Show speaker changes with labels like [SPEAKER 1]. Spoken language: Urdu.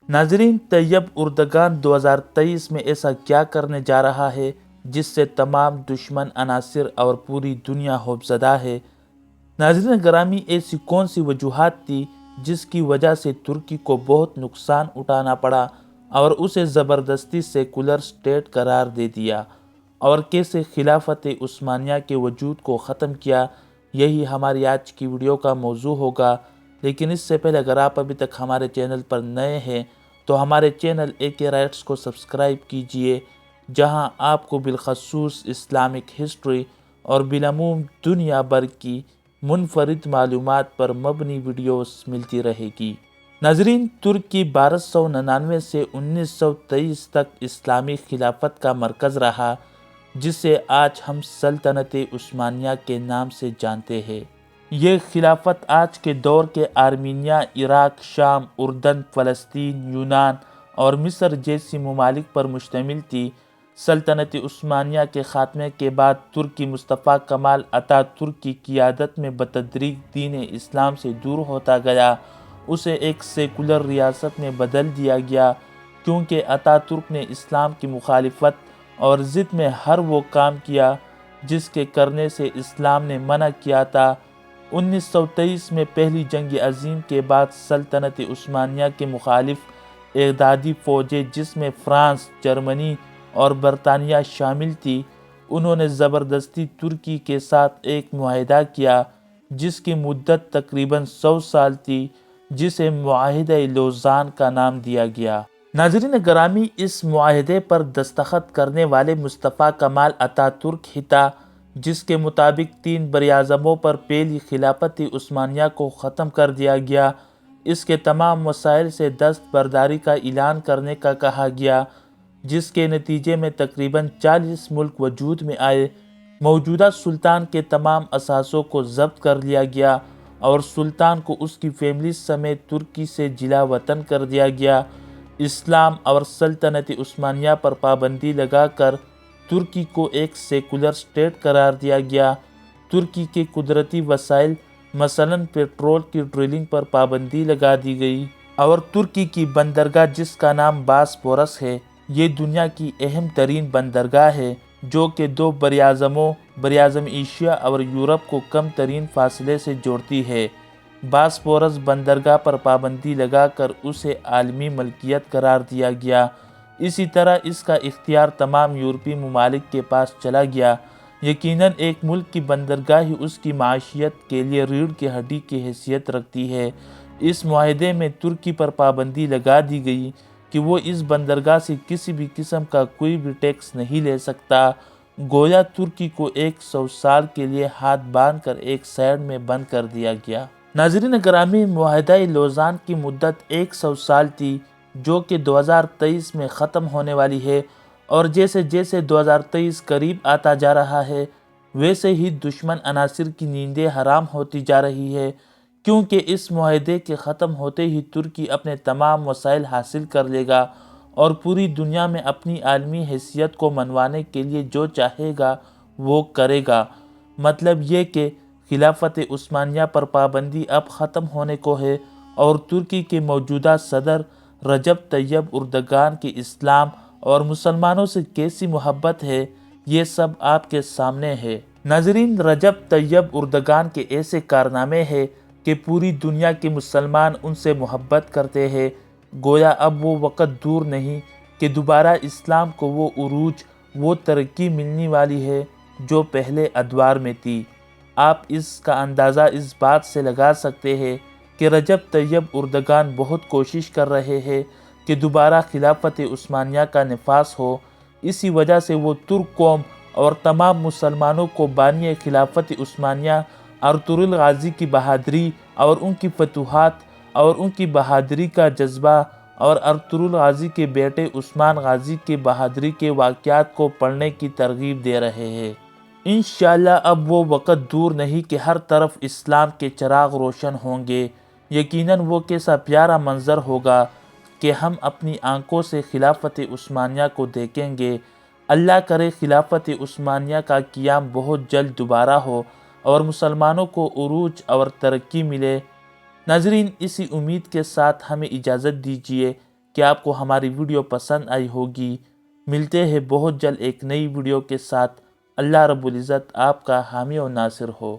[SPEAKER 1] ناظرین، طیب اردگان 2023 میں ایسا کیا کرنے جا رہا ہے جس سے تمام دشمن عناصر اور پوری دنیا خوفزدہ ہے؟ ناظرین گرامی، ایسی کون سی وجوہات تھی جس کی وجہ سے ترکی کو بہت نقصان اٹھانا پڑا اور اسے زبردستی سیکولر سٹیٹ قرار دے دیا، اور کیسے خلافت عثمانیہ کے وجود کو ختم کیا؟ یہی ہماری آج کی ویڈیو کا موضوع ہوگا۔ لیکن اس سے پہلے اگر آپ ابھی تک ہمارے چینل پر نئے ہیں تو ہمارے چینل AK رائٹس کو سبسکرائب کیجئے، جہاں آپ کو بالخصوص اسلامک ہسٹری اور بالعموم دنیا بھر کی منفرد معلومات پر مبنی ویڈیوز ملتی رہے گی۔ ناظرین، ترکی 1299 سے 1923 تک اسلامی خلافت کا مرکز رہا، جسے آج ہم سلطنت عثمانیہ کے نام سے جانتے ہیں۔ یہ خلافت آج کے دور کے آرمینیا، عراق، شام، اردن، فلسطین، یونان اور مصر جیسی ممالک پر مشتمل تھی۔ سلطنت عثمانیہ کے خاتمے کے بعد ترکی مصطفیٰ کمال اتاترک کی قیادت میں بتدریج دین اسلام سے دور ہوتا گیا۔ اسے ایک سیکولر ریاست میں بدل دیا گیا، کیونکہ اتاترک نے اسلام کی مخالفت اور ضد میں ہر وہ کام کیا جس کے کرنے سے اسلام نے منع کیا تھا۔ 1923 میں پہلی جنگ عظیم کے بعد سلطنت عثمانیہ کے مخالف اتحادی فوجیں، جس میں فرانس، جرمنی اور برطانیہ شامل تھی، انہوں نے زبردستی ترکی کے ساتھ ایک معاہدہ کیا جس کی مدت تقریباً 100 سال تھی، جسے معاہدہ لوزان کا نام دیا گیا۔ ناظرین گرامی، اس معاہدے پر دستخط کرنے والے مصطفیٰ کمال اتاترک ہی تھا، جس کے مطابق 3 براعظموں پر پہلی خلافت عثمانیہ کو ختم کر دیا گیا۔ اس کے تمام وسائل سے دستبرداری کا اعلان کرنے کا کہا گیا، جس کے نتیجے میں تقریباً 40 ملک وجود میں آئے۔ موجودہ سلطان کے تمام اثاثوں کو ضبط کر لیا گیا اور سلطان کو اس کی فیملی سمیت ترکی سے جلا وطن کر دیا گیا۔ اسلام اور سلطنت عثمانیہ پر پابندی لگا کر ترکی کو ایک سیکولر سٹیٹ قرار دیا گیا۔ ترکی کے قدرتی وسائل مثلاً پیٹرول کی ڈرلنگ پر پابندی لگا دی گئی، اور ترکی کی بندرگاہ جس کا نام باسفورس ہے، یہ دنیا کی اہم ترین بندرگاہ ہے، جو کہ 2 براعظموں براعظم ایشیا اور یورپ کو کم ترین فاصلے سے جوڑتی ہے۔ باسفورس بندرگاہ پر پابندی لگا کر اسے عالمی ملکیت قرار دیا گیا۔ اسی طرح اس کا اختیار تمام یورپی ممالک کے پاس چلا گیا۔ یقیناً ایک ملک کی بندرگاہ ہی اس کی معیشت کے لیے ریڑھ کی ہڈی کی حیثیت رکھتی ہے۔ اس معاہدے میں ترکی پر پابندی لگا دی گئی کہ وہ اس بندرگاہ سے کسی بھی قسم کا کوئی بھی ٹیکس نہیں لے سکتا، گویا ترکی کو 100 سال کے لیے ہاتھ باندھ کر ایک سائیڈ میں بند کر دیا گیا۔ ناظرین گرامی، معاہدہ لوزان کی مدت 100 سال تھی، جو کہ 2023 میں ختم ہونے والی ہے، اور جیسے جیسے 2023 قریب آتا جا رہا ہے، ویسے ہی دشمن عناصر کی نیندیں حرام ہوتی جا رہی ہے، کیونکہ اس معاہدے کے ختم ہوتے ہی ترکی اپنے تمام وسائل حاصل کر لے گا اور پوری دنیا میں اپنی عالمی حیثیت کو منوانے کے لیے جو چاہے گا وہ کرے گا۔ مطلب یہ کہ خلافت عثمانیہ پر پابندی اب ختم ہونے کو ہے، اور ترکی کے موجودہ صدر رجب طیب اردگان کی اسلام اور مسلمانوں سے کیسی محبت ہے، یہ سب آپ کے سامنے ہے۔ ناظرین، رجب طیب اردگان کے ایسے کارنامے ہیں کہ پوری دنیا کے مسلمان ان سے محبت کرتے ہیں۔ گویا اب وہ وقت دور نہیں کہ دوبارہ اسلام کو وہ عروج، وہ ترقی ملنے والی ہے جو پہلے ادوار میں تھی۔ آپ اس کا اندازہ اس بات سے لگا سکتے ہیں کہ رجب طیب اردگان بہت کوشش کر رہے ہیں کہ دوبارہ خلافت عثمانیہ کا نفاذ ہو۔ اسی وجہ سے وہ ترک قوم اور تمام مسلمانوں کو بانی خلافت عثمانیہ ارطغرل غازی کی بہادری اور ان کی فتوحات اور ان کی بہادری کا جذبہ، اور ارطغرل غازی کے بیٹے عثمان غازی کے بہادری کے واقعات کو پڑھنے کی ترغیب دے رہے ہیں۔ انشاءاللہ اب وہ وقت دور نہیں کہ ہر طرف اسلام کے چراغ روشن ہوں گے۔ یقیناً وہ کیسا پیارا منظر ہوگا کہ ہم اپنی آنکھوں سے خلافت عثمانیہ کو دیکھیں گے۔ اللہ کرے خلافت عثمانیہ کا قیام بہت جلد دوبارہ ہو اور مسلمانوں کو عروج اور ترقی ملے۔ ناظرین، اسی امید کے ساتھ ہمیں اجازت دیجیے کہ آپ کو ہماری ویڈیو پسند آئی ہوگی۔ ملتے ہیں بہت جلد ایک نئی ویڈیو کے ساتھ۔ اللہ رب العزت آپ کا حامی و ناصر ہو۔